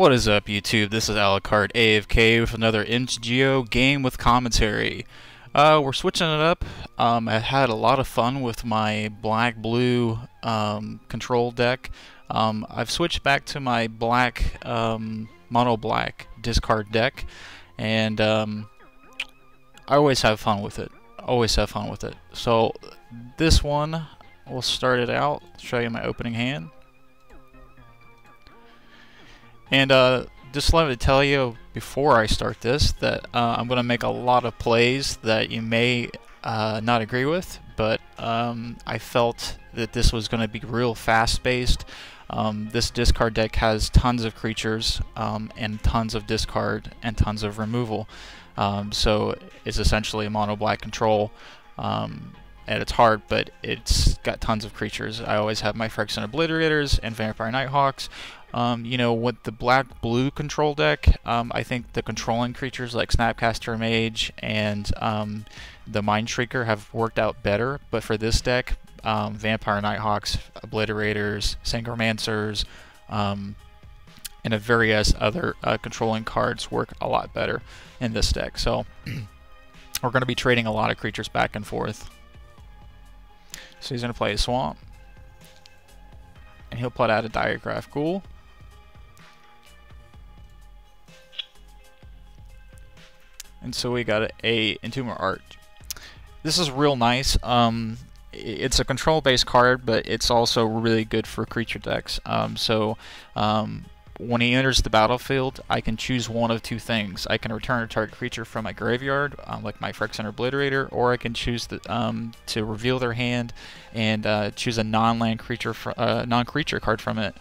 What is up, YouTube? This is Alucard AFK with another MTGO game with commentary. We're switching it up. I had a lot of fun with my black-blue control deck. I've switched back to my black, mono-black discard deck, and I always have fun with it. Always have fun with it. So this one, we'll start it out, show you my opening hand. And just let me tell you before I start this that I'm going to make a lot of plays that you may not agree with, but I felt that this was going to be real fast-paced. This discard deck has tons of creatures and tons of discard and tons of removal. So it's essentially a mono-black control. And it's hard, but it's got tons of creatures. I always have my Phyrexian Obliterators and Vampire Nighthawks. You know, with the black-blue control deck, I think the controlling creatures like Snapcaster Mage and the Mind Shrieker have worked out better, but for this deck, Vampire Nighthawks, Obliterators, Sangromancers, and various other controlling cards work a lot better in this deck. So we're going to be trading a lot of creatures back and forth. So he's going to play a Swamp, and he'll put out a Diagraph Ghoul. And so we got a Entomber Arch. This is real nice. It's a control-based card, but it's also really good for creature decks. When he enters the battlefield, I can choose one of two things. I can return a target creature from my graveyard, like my Phyrexian Obliterator, or I can choose to reveal their hand and choose a non-land creature, non-creature card from it.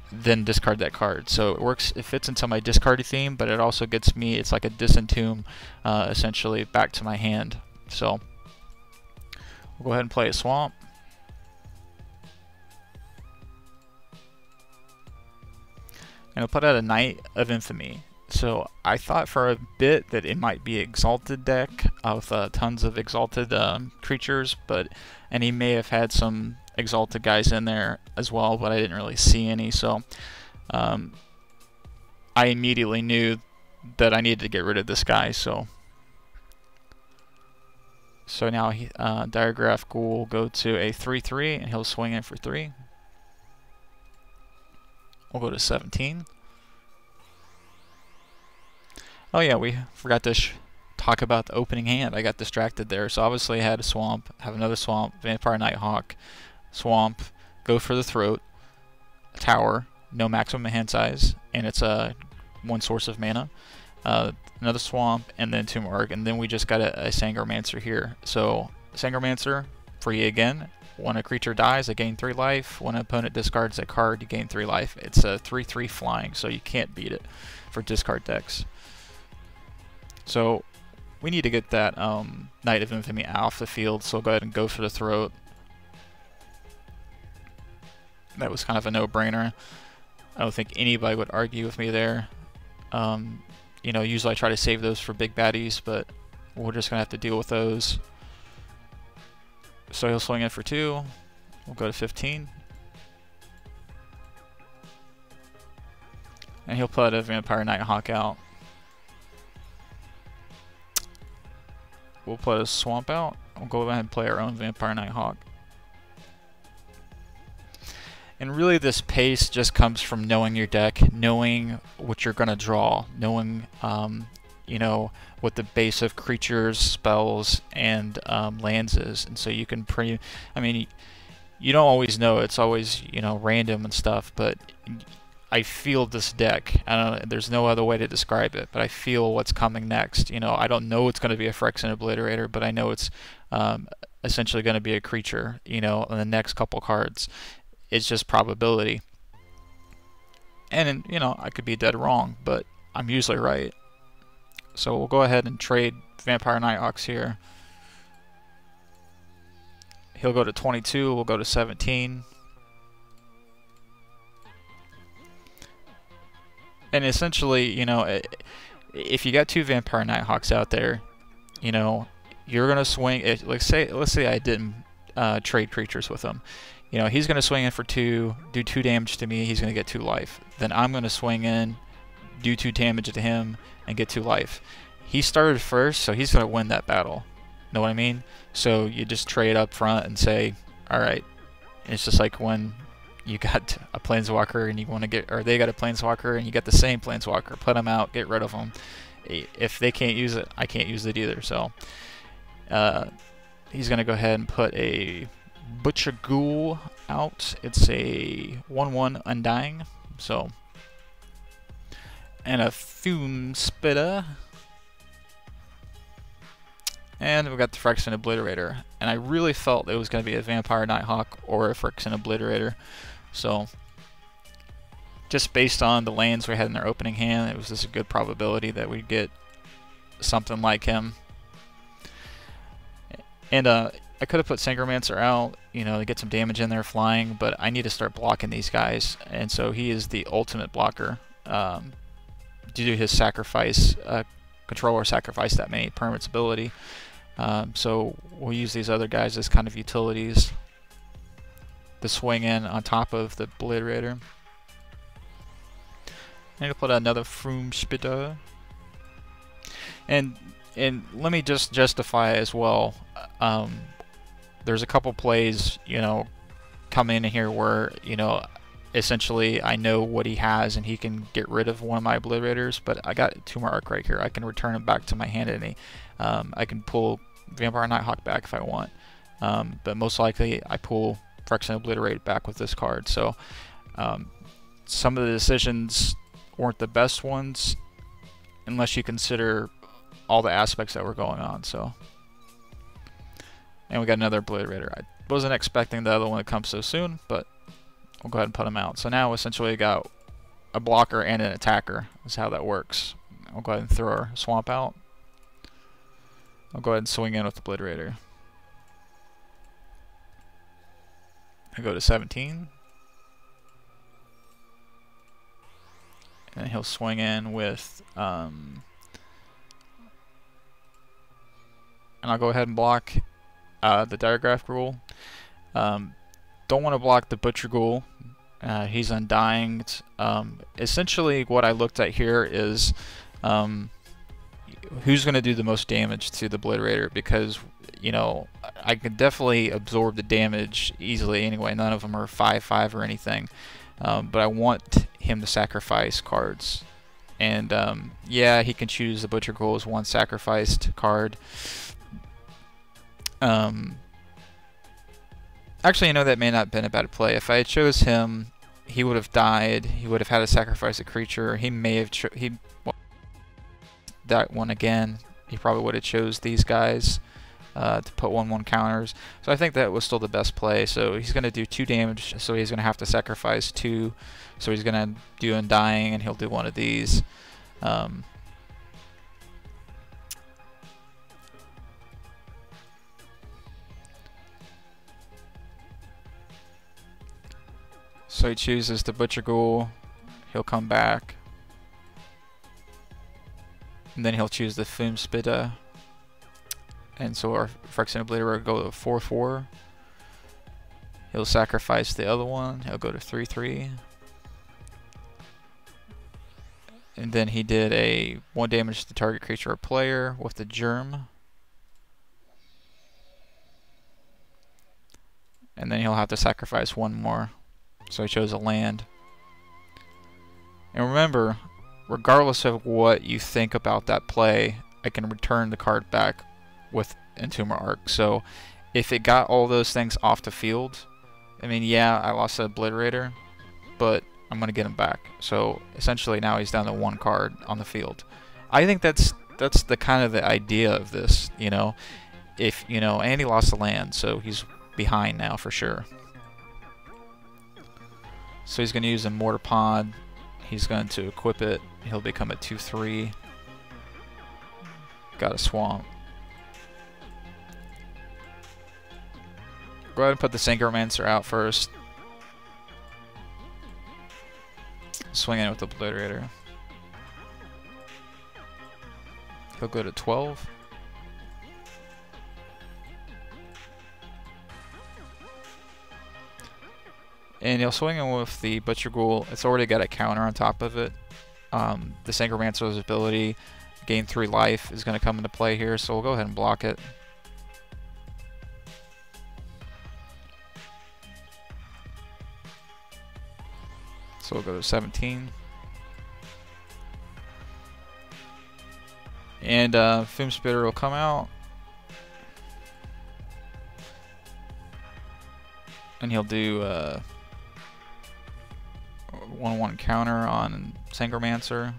Then discard that card. So it works. It fits into my discard theme, but it also gets me. It's like a disentomb, essentially, back to my hand. So we'll go ahead and play a Swamp. And I'll put out a Knight of Infamy. So I thought for a bit that it might be an Exalted deck with tons of Exalted creatures, and he may have had some Exalted guys in there as well, but I didn't really see any. So I immediately knew that I needed to get rid of this guy. So now Diagraph Ghoul will go to a 3/3, and he'll swing in for 3. We'll go to 17. Oh yeah, we forgot to talk about the opening hand. I got distracted there. So obviously I had a Swamp, have another Swamp, Vampire Nighthawk, Swamp, go for the Throat, a Tower, no maximum hand size, and it's one source of mana. Another Swamp, and then Entomber Arch, and then we just got a Sangromancer here. So Sangromancer, free again. When a creature dies, I gain 3 life. When an opponent discards a card, you gain 3 life. It's a 3/3 flying, so you can't beat it for discard decks. So we need to get that Knight of Infamy off the field, so go ahead and go for the Throat. That was kind of a no-brainer. I don't think anybody would argue with me there. You know, usually I try to save those for big baddies, but we're just going to have to deal with those. So he'll swing in for 2. We'll go to 15. And he'll put a Vampire Nighthawk out. We'll put a Swamp out. We'll go ahead and play our own Vampire Nighthawk. And really this pace just comes from knowing your deck, knowing what you're going to draw, knowing you know, what the base of creatures, spells, and lands is. And so you can I mean, you don't always know. It's always, you know, random and stuff, but I feel this deck. I don't know, there's no other way to describe it, but I feel what's coming next. You know, I don't know it's going to be a Phyrexian Obliterator, but I know it's essentially going to be a creature, you know, in the next couple cards. It's just probability. And, you know, I could be dead wrong, but I'm usually right. So we'll go ahead and trade Vampire Nighthawks here. He'll go to 22, we'll go to 17. And essentially, you know, if you got 2 Vampire Nighthawks out there, you know, you're gonna swing. Let's say I didn't trade creatures with them. You know, he's going to swing in for 2, do 2 damage to me, he's going to get 2 life. Then I'm going to swing in, do 2 damage to him, and get 2 life. He started first, so he's going to win that battle. Know what I mean? So you just trade up front and say, alright. It's just like when you got a planeswalker and you want to get, or they got a planeswalker and you got the same planeswalker. Put them out, get rid of them. If they can't use it, I can't use it either. So he's going to go ahead and put a Butcher Ghoul out. It's a 1/1 Undying. So, and a Fume Spitter. And we got the Phyrexian Obliterator. And I really felt it was going to be a Vampire Nighthawk or a Phyrexian Obliterator. So, just based on the lands we had in their opening hand, it was just a good probability that we'd get something like him. And I could have put Synchromancer out, you know, to get some damage in there flying, but I need to start blocking these guys. And so he is the ultimate blocker. Due to his sacrifice, controller sacrifice that many permanents ability. So we'll use these other guys as kind of utilities to swing in on top of the Obliterator. And we'll put another Frume Spitter. And let me just justify as well. There's a couple plays, you know, come in here where, you know, essentially I know what he has and he can get rid of one of my Obliterators, but I got Tumor Arc right here. I can return him back to my hand and I can pull Vampire Nighthawk back if I want. But most likely I pull Phyrexian Obliterate back with this card. So some of the decisions weren't the best ones unless you consider all the aspects that were going on. So, and we got another Obliterator. I wasn't expecting the other one to come so soon, but we'll go ahead and put him out. So now essentially we got a blocker and an attacker. Is how that works. I'll go ahead and throw our Swamp out. I'll go ahead and swing in with the Obliterator. I go to 17. And he'll swing in with and I'll go ahead and block the Diregraph Rule. Don't want to block the Butcher Ghoul. He's Undying. Essentially what I looked at here is who's going to do the most damage to the Obliterator, because, you know, I could definitely absorb the damage easily anyway. None of them are 5/5 or anything. But I want him to sacrifice cards. And yeah, he can choose the Butcher Ghoul as one sacrificed card. Actually, you know, that may not have been a bad play. If I had chose him, he would have died. He would have had to sacrifice a creature. He may have that one again. He probably would have chose these guys to put 1/1 counters. So I think that was still the best play. So he's going to do 2 damage. So he's going to have to sacrifice 2. So he's going to do Undying, and he'll do one of these. So he chooses the Butcher Ghoul. He'll come back. And then he'll choose the Fume Spitter. And so our Phyrexian Obliterator will go to 4/4. He'll sacrifice the other one. He'll go to 3/3. And then he did a 1 damage to the target creature or player with the Germ. And then he'll have to sacrifice 1 more. So he chose a land. And remember, regardless of what you think about that play, I can return the card back with Tumor Arc. So if it got all those things off the field, I mean, yeah, I lost the Obliterator, but I'm going to get him back. So essentially now he's down to 1 card on the field. I think that's the kind of the idea of this, you know. If, you know, and he lost the land, so he's behind now for sure. So he's going to use a Mortar Pod. He's going to equip it. He'll become a 2/3. Got a Swamp. Go ahead and put the Synchromancer out first. Swing in with the Obliterator. He'll go to 12. And he'll swing in with the Butcher Ghoul. It's already got a counter on top of it. The Synchromancer's ability, gain 3 life, is going to come into play here, so we'll go ahead and block it. So we'll go to 17. And Fume Spitter will come out. And he'll do 1/1 counter on Synchromancer.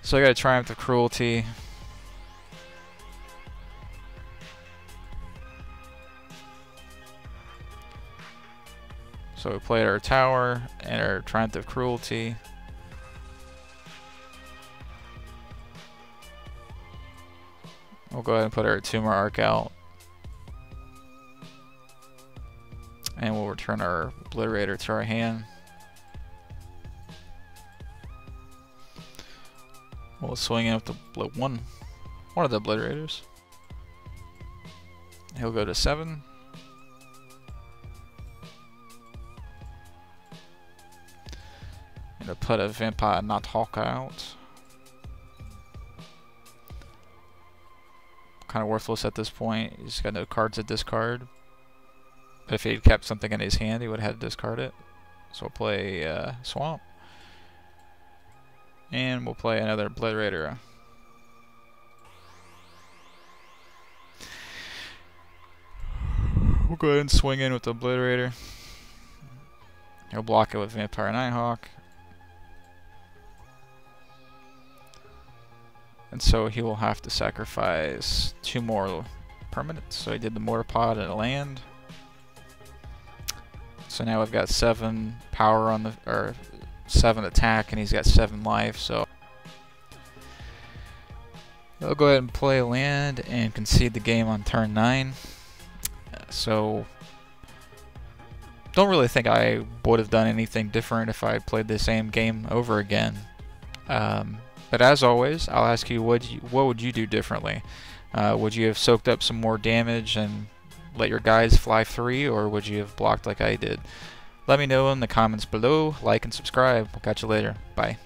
So I got a Triumph of Cruelty. So we played our tower and our Triumph of Cruelty. We'll go ahead and put our Tumor Arc out. And we'll return our Obliterator to our hand. We'll swing in with the one of the Obliterators. He'll go to 7. Gonna put a Vampire Nighthawk out. Kind of worthless at this point. He's got no cards to discard. But if he had kept something in his hand, he would have had to discard it. So we'll play Swamp. And we'll play another Obliterator. We'll go ahead and swing in with the Obliterator. He'll block it with Vampire Nighthawk. And so he will have to sacrifice 2 more permanents. So he did the Mortar Pod and a land. So now we've got 7 power on the, or 7 attack, and he's got 7 life. So he'll go ahead and play a land and concede the game on turn 9. So don't really think I would have done anything different if I played the same game over again. But as always, I'll ask you, what would you do differently? Would you have soaked up some more damage and let your guys fly free, or would you have blocked like I did? Let me know in the comments below. Like and subscribe. We'll catch you later. Bye.